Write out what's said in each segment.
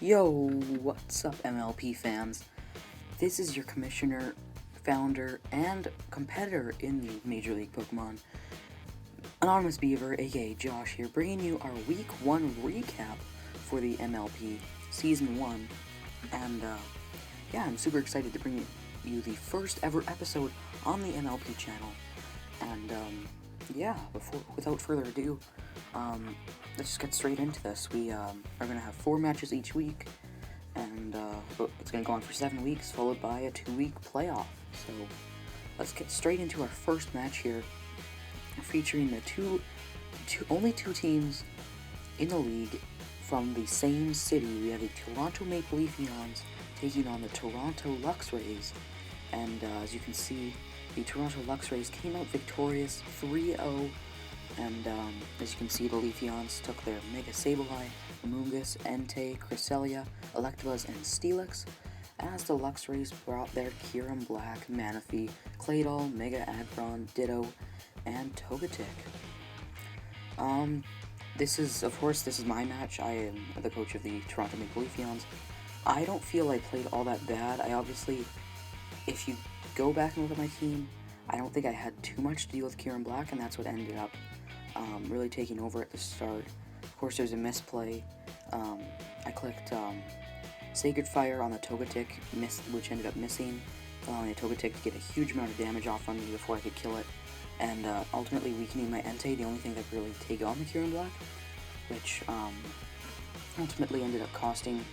Yo, what's up, MLP fans? This is your commissioner, founder, and competitor in the Major League Pokemon, Anonymous Beaver, aka Josh here, bringing you our Week 1 recap for the MLP Season 1. And, I'm super excited to bring you the first ever episode on the MLP channel. And, without further ado, let's just get straight into this. We are going to have 4 matches each week, and it's going to go on for 7 weeks, followed by a 2-week playoff. So let's get straight into our first match here, featuring the only two teams in the league from the same city. We have the Toronto Maple Leaf Eons taking on the Toronto Lux Rays, and as you can see, the Toronto Lux Rays came out victorious 3-0. And as you can see, the Leafeons took their Mega Sableye, Amoonguss, Entei, Cresselia, Electabuzz, and Steelix, as the Lux Rays brought their Kyurem Black, Manaphy, Claydol, Mega Aggron, Ditto, and Togetic. This is my match. I am the coach of the Toronto Maple Leafeons. I don't feel I played all that bad. If you go back and look at my team, I don't think I had too much to deal with Kyurem Black, and that's what ended up really taking over at the start. Of course, there's a misplay. I clicked Sacred Fire on the Togetic, which ended up missing, allowing the Togetic to get a huge amount of damage off on me before I could kill it, and ultimately weakening my Entei, the only thing that could really take on the Kyurem Black, which ultimately ended up costing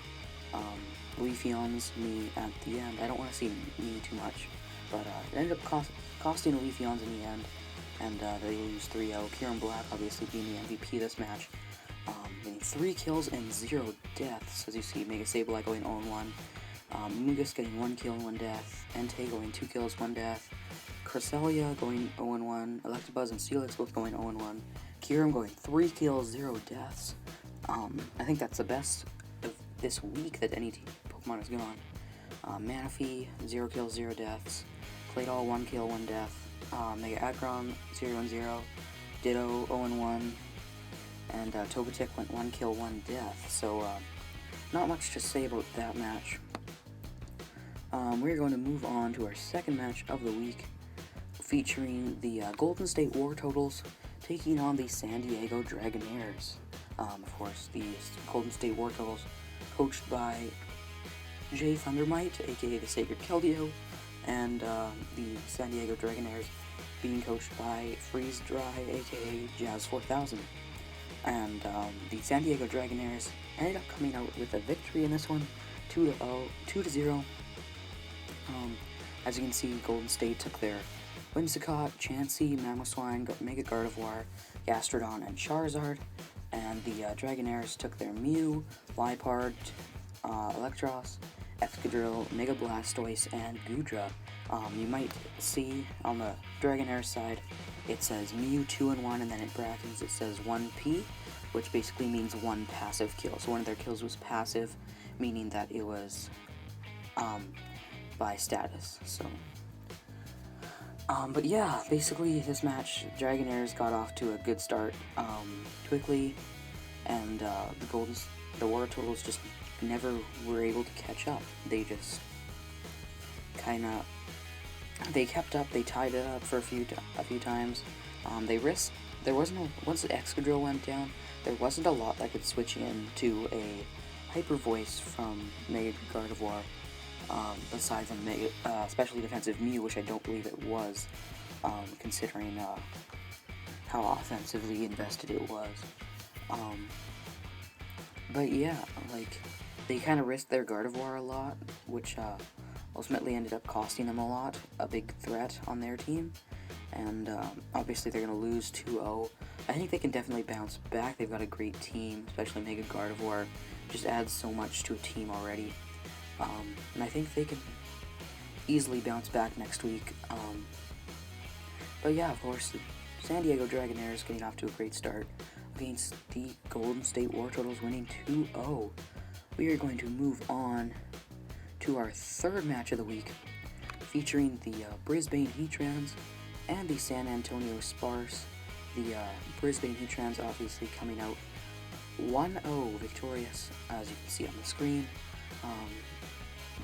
Leafeons me at the end. I don't want to see me too much, but it ended up costing the Leafeons in the end, and they lose 3-0. Kyurem Black obviously being the MVP this match, getting 3 kills and 0 deaths. As you see, Mega Sableye going 0-1, Amoonguss getting 1 kill and 1 death, Entei going 2 kills, 1 death, Cresselia going 0-1, Electabuzz and Steelix both going 0-1, Kyurem going 3 kills, 0 deaths. I think that's the best of this week that any Pokemon has gone. Manaphy, 0 kills, 0 deaths, Claydol, 1 kill, 1 death, Mega Aggron, 0-0, Ditto, 0-1, and Togetic went 1 kill, 1 death, so not much to say about that match. We're going to move on to our second match of the week, featuring the Golden State Wartortles taking on the San Diego Dragonaires. Of course, the Golden State Wartortles, coached by Jay Thundermite, aka the Sacred Keldeo, and the San Diego Dragonaires being coached by Freeze Dry, aka Jazz 4000. And the San Diego Dragonaires ended up coming out with a victory in this one, 2-0. As you can see, Golden State took their Whimsicott, Chansey, Mamoswine, Mega Gardevoir, Gastrodon, and Charizard, and the Dragonaires took their Mew, Liepard, Electros, Excadrill, Mega Blastoise, and Goodra. You might see on the Dragonair side, it says Mew 2-1, and then in brackets it says 1P, which basically means 1 passive kill. So one of their kills was passive, meaning that it was by status. So, but yeah, basically this match, Dragonairs got off to a good start quickly, and the Wartortles just never were able to catch up. They just they kept up. They tied it up for a few times. Once the Excadrill went down, there wasn't a lot that could switch in to a Hyper Voice from Mega Gardevoir, besides a Mega, especially defensive Mew, which I don't believe it was, considering how offensively invested it was. But yeah, they kind of risked their Gardevoir a lot, which ultimately ended up costing them a lot, a big threat on their team, and obviously they're going to lose 2-0. I think they can definitely bounce back. They've got a great team, especially Mega Gardevoir, just adds so much to a team already, and I think they can easily bounce back next week. But yeah, of course, the San Diego Dragonaires getting off to a great start against the Golden State Wartortles, winning 2-0. We are going to move on to our third match of the week, featuring the Brisbane Heatrans and the San Antonio Sparse. The Brisbane Heatrans obviously coming out 1-0 victorious, as you can see on the screen.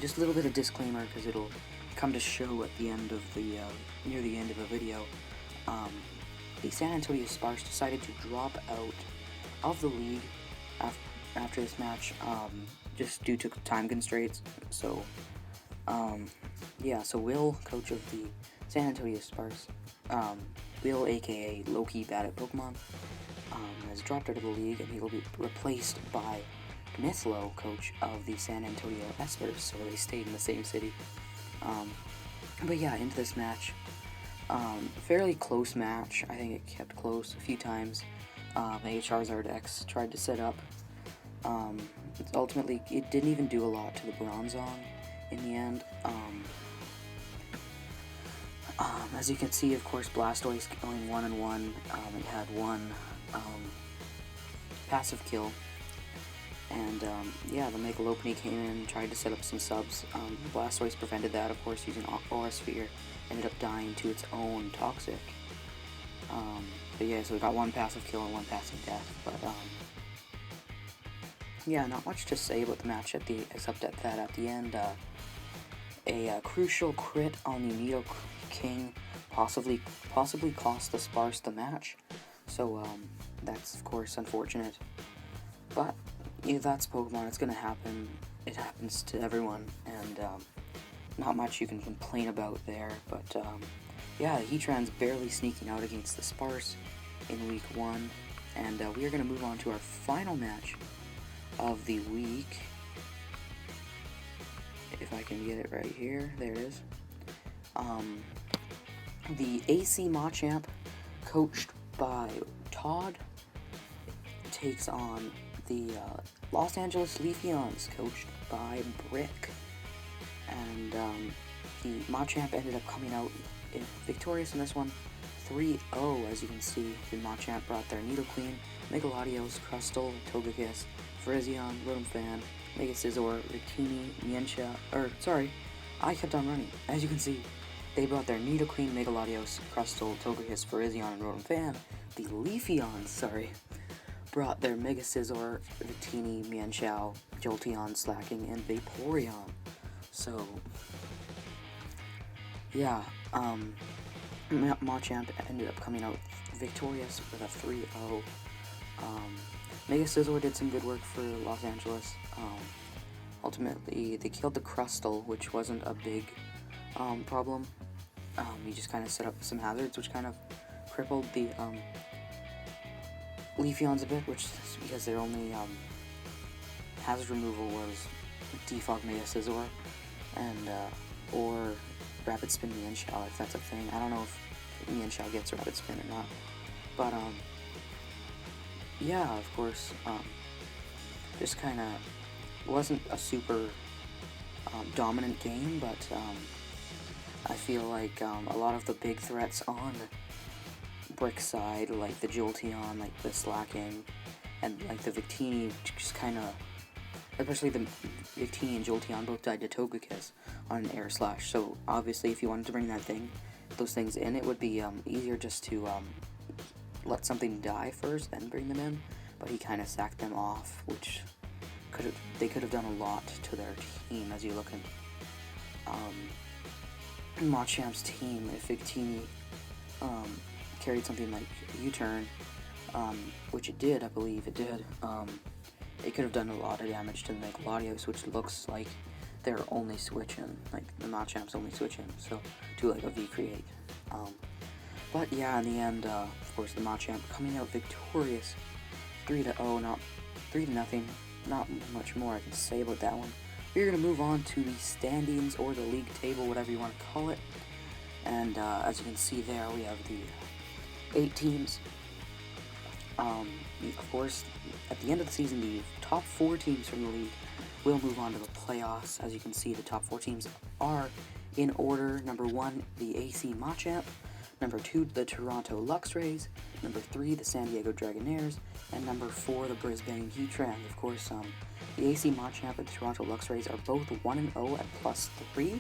Just a little bit of disclaimer, because it'll come to show at the end of the, near the end of the video. The San Antonio Spurs decided to drop out of the league after this match, just due to time constraints. So, yeah, so Will, coach of the San Antonio Spurs, Will, aka Loki bad at Pokemon, has dropped out of the league, and he will be replaced by Mithlo, coach of the San Antonio Espers, so they stayed in the same city. But yeah, into this match. Fairly close match. I think it kept close a few times. Mega Charizard X tried to set up. Ultimately, it didn't even do a lot to the Bronzong in the end. As you can see, of course, Blastoise going 1-1. It had one passive kill. And, yeah, the Mega Lopunny came in and tried to set up some subs. Blastoise prevented that, of course, using Aura Sphere. Ended up dying to its own Toxic. But yeah, so we got one passive kill and one passive death. But, yeah, not much to say about the match except that at the end, a crucial crit on the Nidoking possibly cost the Sparse the match. So, that's, of course, unfortunate. But, yeah, that's Pokemon. It's gonna happen. It happens to everyone, and, not much you can complain about there. But, yeah, Heatran's barely sneaking out against the Sparse in Week 1. And, we are gonna move on to our final match of the week. If I can get it right here. There it is. The AC Machamp, coached by Todd, takes on the Los Angeles Leafeons, coached by Brick. And the Machamp ended up coming out victorious in this one, 3-0. As you can see, the Machamp brought their Nidoqueen, Megalodios, Crustle, Togekiss, Virizion, Rotom-Fan, Mega Scizor, Victini, Mienshao, I kept on running. As you can see, they brought their Nidoqueen, Megalodios, Crustle, Togekiss, Virizion, and Rotom-Fan. The Leafeons, brought their Mega Scizor, Victini, Mienshao, Jolteon, Slacking, and Vaporeon. So, yeah, Machamp ended up coming out victorious with a 3-0. Mega Scizor did some good work for Los Angeles. Ultimately, they killed the Crustle, which wasn't a big problem. He just kind of set up some hazards, which kind of crippled the Leafeons a bit, which is because their only hazard removal was Defog Mega Scizor and or Rapid Spin Mienshao, if that's a thing. I don't know if Mienshao gets Rapid Spin or not, but yeah, of course, just kind of wasn't a super dominant game, but I feel like a lot of the big threats on Brick's side, like the Jolteon, like the Slacking, and like the Victini, just kind of, especially the Victini and Jolteon both died to Togekiss on an Air Slash. So obviously, if you wanted to bring those things in, it would be easier just to let something die first, then bring them in. But he kind of sacked them off, which they could have done a lot to their team. As you look at Machamp's team, if Victini carried something like U-Turn, which it did, I believe it did, it could have done a lot of damage to the Megalodios, which looks like they're only switching, like the Machamp's only switching, so to like a V-Create. But yeah, in the end, of course, the Machamp coming out victorious, 3-0, not 3-0. Not much more I can say about that one. We're gonna move on to the standings, or the league table, whatever you want to call it. And as you can see there, we have the 8 teams. Of course, at the end of the season, the top 4 teams from the league will move on to the playoffs. As you can see, the top 4 teams are in order: number 1, the AC Machamp; number 2, the Toronto Luxrays; number 3, the San Diego Dragonaires; and number 4, the Brisbane Heatran. Of course, the AC Machamp and the Toronto Luxrays are both 1-0 at +3.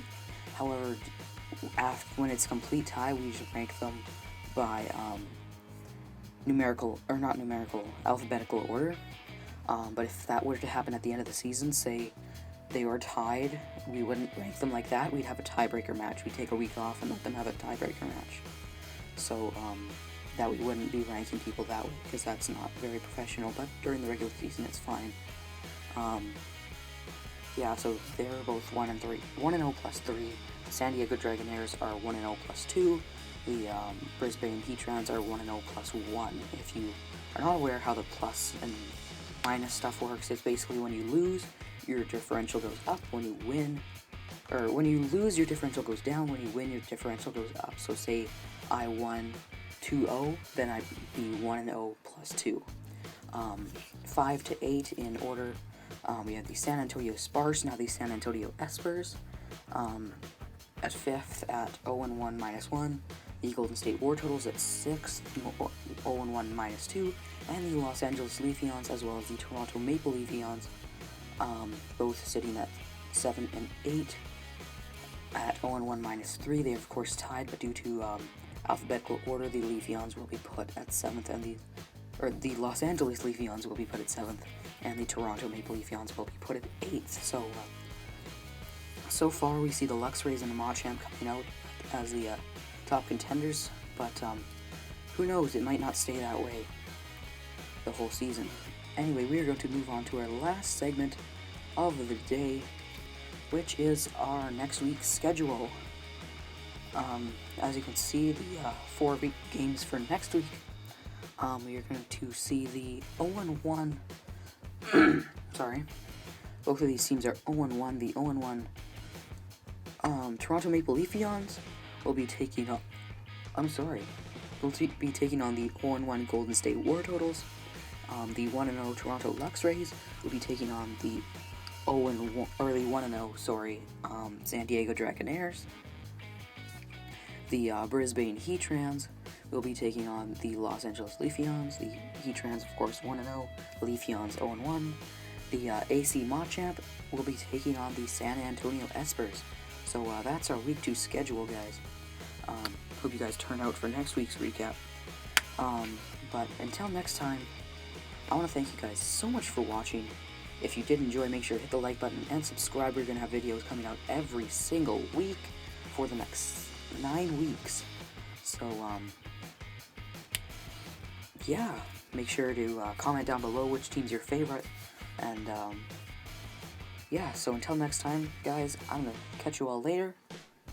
However, when it's complete tie, we usually rank them by alphabetical order. But if that were to happen at the end of the season, say they were tied, we wouldn't rank them like that. We'd have a tiebreaker match. We'd take a week off and let them have a tiebreaker match. So that we wouldn't be ranking people that way, because that's not very professional. But during the regular season, it's fine. Yeah, so they're both 1-3, 1-0 plus 3. The San Diego Dragonaires are 1-0 plus 2. The Brisbane Heatrons are 1-0 plus 1. If you are not aware how the plus and minus stuff works, it's basically when you lose, your differential goes up. When you win, or when you lose, your differential goes down. When you win, your differential goes up. So say I won 2-0, then I'd be 1-0 plus 2. 5 to 8 in order. We have the San Antonio Sparks, now the San Antonio Espers. At 5th at 0-1 minus 1. The Golden State War Totals at 6th, 0-1 minus 2. And the Los Angeles Leafeons, as well as the Toronto Maple Leafeons, both sitting at 7 and 8. At 0-1 minus 3, they of course tied, but due to alphabetical order, the Leafeons will be put at 7th, and the Los Angeles Leafeons will be put at 7th, and the Toronto Maple Leafeons will be put at 8th. So far we see the Luxrays and the Machamp coming out as the top contenders, but who knows, it might not stay that way the whole season. Anyway, we are going to move on to our last segment of the day, which is our next week's schedule. As you can see, the 4 games for next week, we are going to see the 0-1, sorry, both of these teams are 0-1, the 0-1 Toronto Maple Leafeons will be taking up, will be taking on the 0-1 Golden State War Totals. The 1-0 Toronto Luxrays will be taking on the 1-0, San Diego Dragonaires. The Brisbane Heatrons will be taking on the Los Angeles Leafeons. The Heatrons, of course, 1-0. Leafeons 0-1. The AC Machamp will be taking on the San Antonio Espers. So that's our Week 2 schedule, guys. Hope you guys turn out for next week's recap. But until next time, I want to thank you guys so much for watching. If you did enjoy, make sure to hit the like button and subscribe. We're going to have videos coming out every single week for the next 9 weeks. So, yeah, make sure to comment down below which team's your favorite. And, yeah, so until next time, guys, I'm going to catch you all later.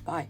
Bye.